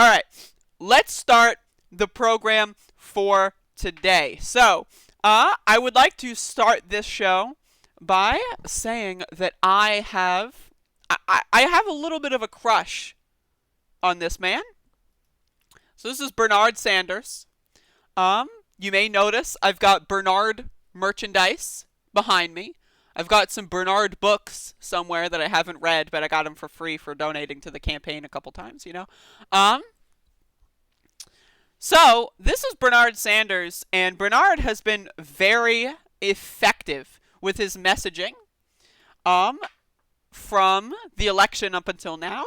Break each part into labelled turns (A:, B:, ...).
A: All right, let's start the program for today. So, I would like to start this show by saying that I have a little bit of a crush on this man. So this is Bernard Sanders. You may notice I've got Bernard merchandise behind me. I've got some Bernard books somewhere that I haven't read, but I got them for free for donating to the campaign a couple times, you know. So this is Bernard Sanders, and Bernard has been very effective with his messaging from the election up until now.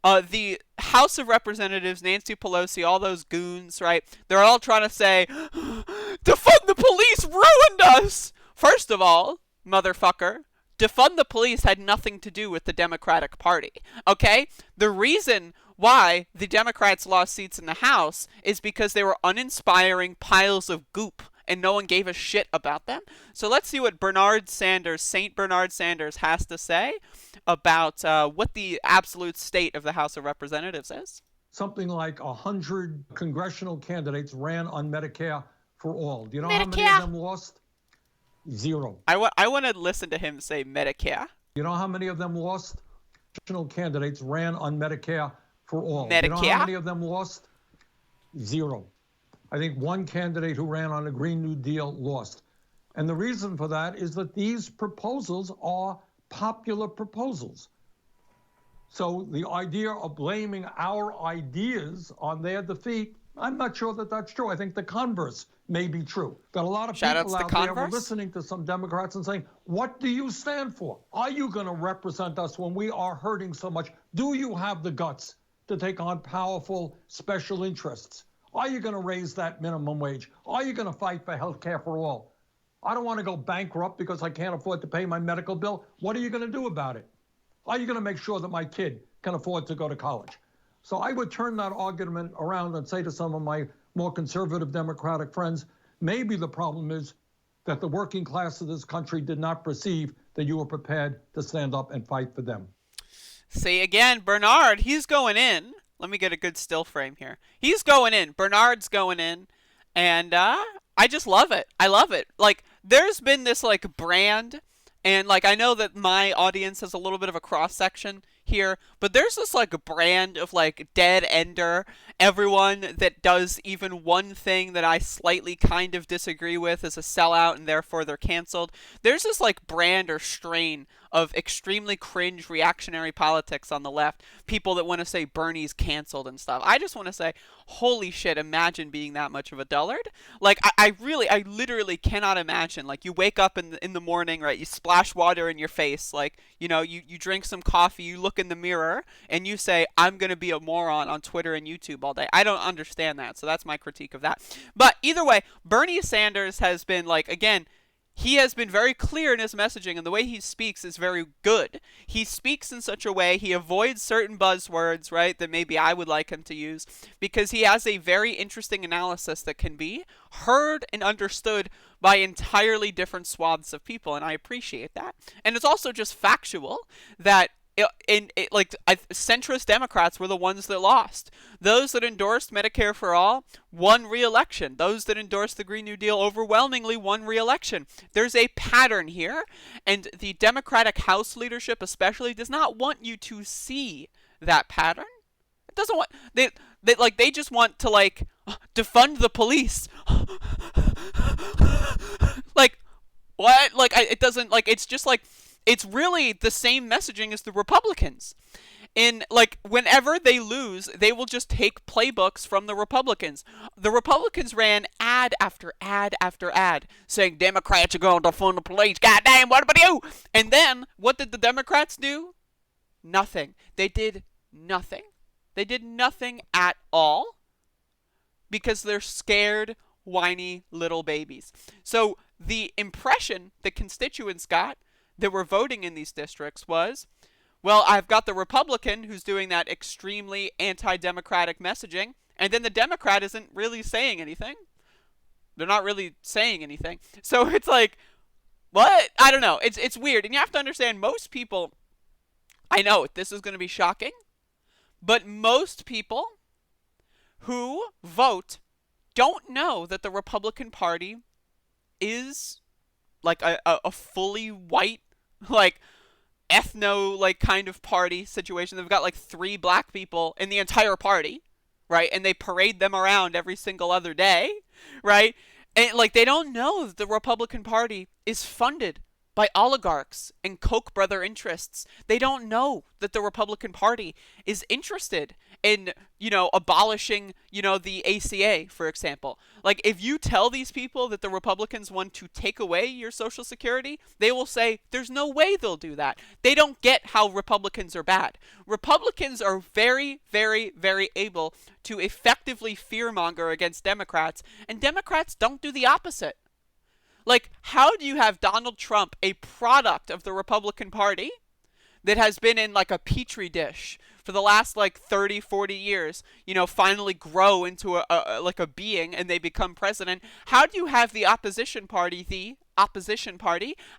A: The House of Representatives, Nancy Pelosi, all those goons, right? They're all trying to say, defund the police ruined us! First of all, motherfucker, defund the police had nothing to do with the Democratic Party, okay? The reason why the Democrats lost seats in the House is because they were uninspiring piles of goop and no one gave a shit about them. So let's see what Bernard Sanders, Saint Bernard Sanders, has to say about what the absolute state of the House of Representatives is.
B: Something like 100 congressional candidates ran on Medicare for all. Do you know
A: Medicare.
B: How many of them lost? Zero.
A: I want to listen to him say Medicare.
B: You know how many of them lost? Congressional candidates ran on Medicare for all.
A: Medicare?
B: You know how many of them lost? Zero. I think one candidate who ran on a Green New Deal lost. And the reason for that is that these proposals are popular proposals. So the idea of blaming our ideas on their defeat, I'm not sure that that's true. I think the converse may be true. Got a lot of people out there who are listening to some Democrats and saying, what do you stand for? Are you going to represent us when we are hurting so much? Do you have the guts to take on powerful special interests? Are you going to raise that minimum wage? Are you going to fight for health care for all? I don't want to go bankrupt because I can't afford to pay my medical bill. What are you going to do about it? Are you going to make sure that my kid can afford to go to college? So I would turn that argument around and say to some of my more conservative Democratic friends, maybe the problem is that the working class of this country did not perceive that you were prepared to stand up and fight for them.
A: See, again, Bernard, he's going in. Let me get a good still frame here. He's going in. Bernard's going in. And I just love it. I love it. Like, there's been this, like, brand. And, like, I know that my audience has a little bit of a cross-section here. But there's this, like, brand of, like, dead ender. Everyone that does even one thing that I slightly kind of disagree with is a sellout and therefore they're canceled. There's this, like, brand or strain of extremely cringe reactionary politics on the left. People that want to say Bernie's canceled and stuff. I just want to say, holy shit, imagine being that much of a dullard. Like, I literally cannot imagine. Like, you wake up in the morning, right? You splash water in your face. Like, you know, you drink some coffee, you look in the mirror, and you say, I'm going to be a moron on Twitter and YouTube all day. I don't understand that. So that's my critique of that. But either way, Bernie Sanders has been, like, again, he has been very clear in his messaging, and the way he speaks is very good. He speaks in such a way, he avoids certain buzzwords, right, that maybe I would like him to use, because he has a very interesting analysis that can be heard and understood by entirely different swaths of people, and I appreciate that. And it's also just factual that centrist Democrats were the ones that lost. Those that endorsed Medicare for all won re-election. Those that endorsed the Green New Deal overwhelmingly won re-election. There's a pattern here, and the Democratic House leadership especially does not want you to see that pattern. It doesn't want they just want to, like, defund the police. Like, what? Like, it doesn't, like, it's just like, it's really the same messaging as the Republicans. In, like, whenever they lose, they will just take playbooks from the Republicans. The Republicans ran ad after ad after ad saying Democrats are going to defund the police. God damn, what about you? And then, what did the Democrats do? Nothing. They did nothing. They did nothing at all because they're scared, whiny little babies. So the impression that constituents got that were voting in these districts was, well, I've got the Republican who's doing that extremely anti-democratic messaging, and then the Democrat isn't really saying anything. They're not really saying anything. So it's like, what? I don't know. It's weird. And you have to understand, most people, I know this is going to be shocking, but most people who vote don't know that the Republican Party is like a fully white, like ethno like kind of party situation. They've got like 3 black people in the entire party, right? And they parade them around every single other day, right? And like they don't know that the Republican Party is funded by oligarchs and Koch brother interests. They don't know that the Republican Party is interested in, abolishing, the ACA, for example. Like, if you tell these people that the Republicans want to take away your Social Security, they will say there's no way they'll do that. They don't get how Republicans are bad. Republicans are very, very, very able to effectively fearmonger against Democrats, and Democrats don't do the opposite. Like, how do you have Donald Trump, a product of the Republican Party, that has been in like a petri dish for the last like 30, 40 years, finally grow into a being and they become president? How do you have the opposition party,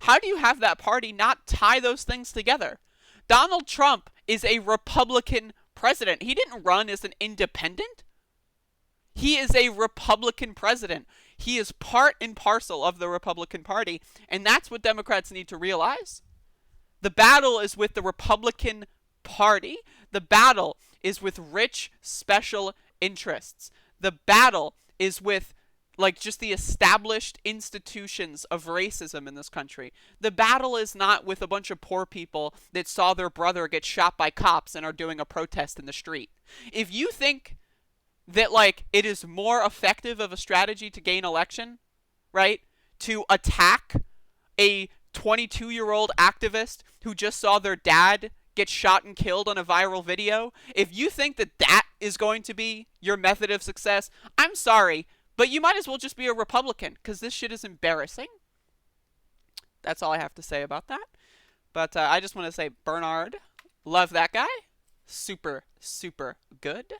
A: how do you have that party not tie those things together? Donald Trump is a Republican president. He didn't run as an independent. He is a Republican president. He is part and parcel of the Republican Party, and that's what Democrats need to realize. The battle is with the Republican Party. The battle is with rich special interests. The battle is with like just the established institutions of racism in this country. The battle is not with a bunch of poor people that saw their brother get shot by cops and are doing a protest in the street. If you think that like it is more effective of a strategy to gain election, right? To attack a 22-year-old activist who just saw their dad get shot and killed on a viral video. If you think that that is going to be your method of success, I'm sorry, but you might as well just be a Republican, because this shit is embarrassing. That's all I have to say about that. But I just want to say, Bernard, love that guy. Super, super good.